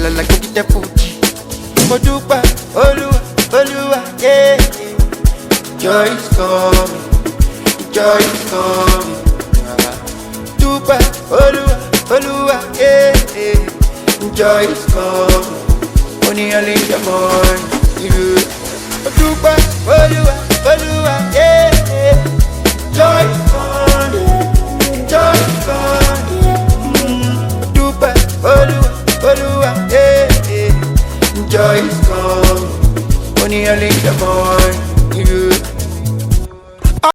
la la go get the Fuji. Mo dupa, Olúwa, Olúwa, yeah. Joy is coming, joy is coming. Dupa, Olúwa, Olúwa, yeah. Joy is coming. Only early in the morning, yeah. Dupa, Olúwa, Olúwa, yeah. Joy is coming, joy is coming. Dupa, Olúwa, Olúwa, yeah. Joy is coming. Only early in the morning.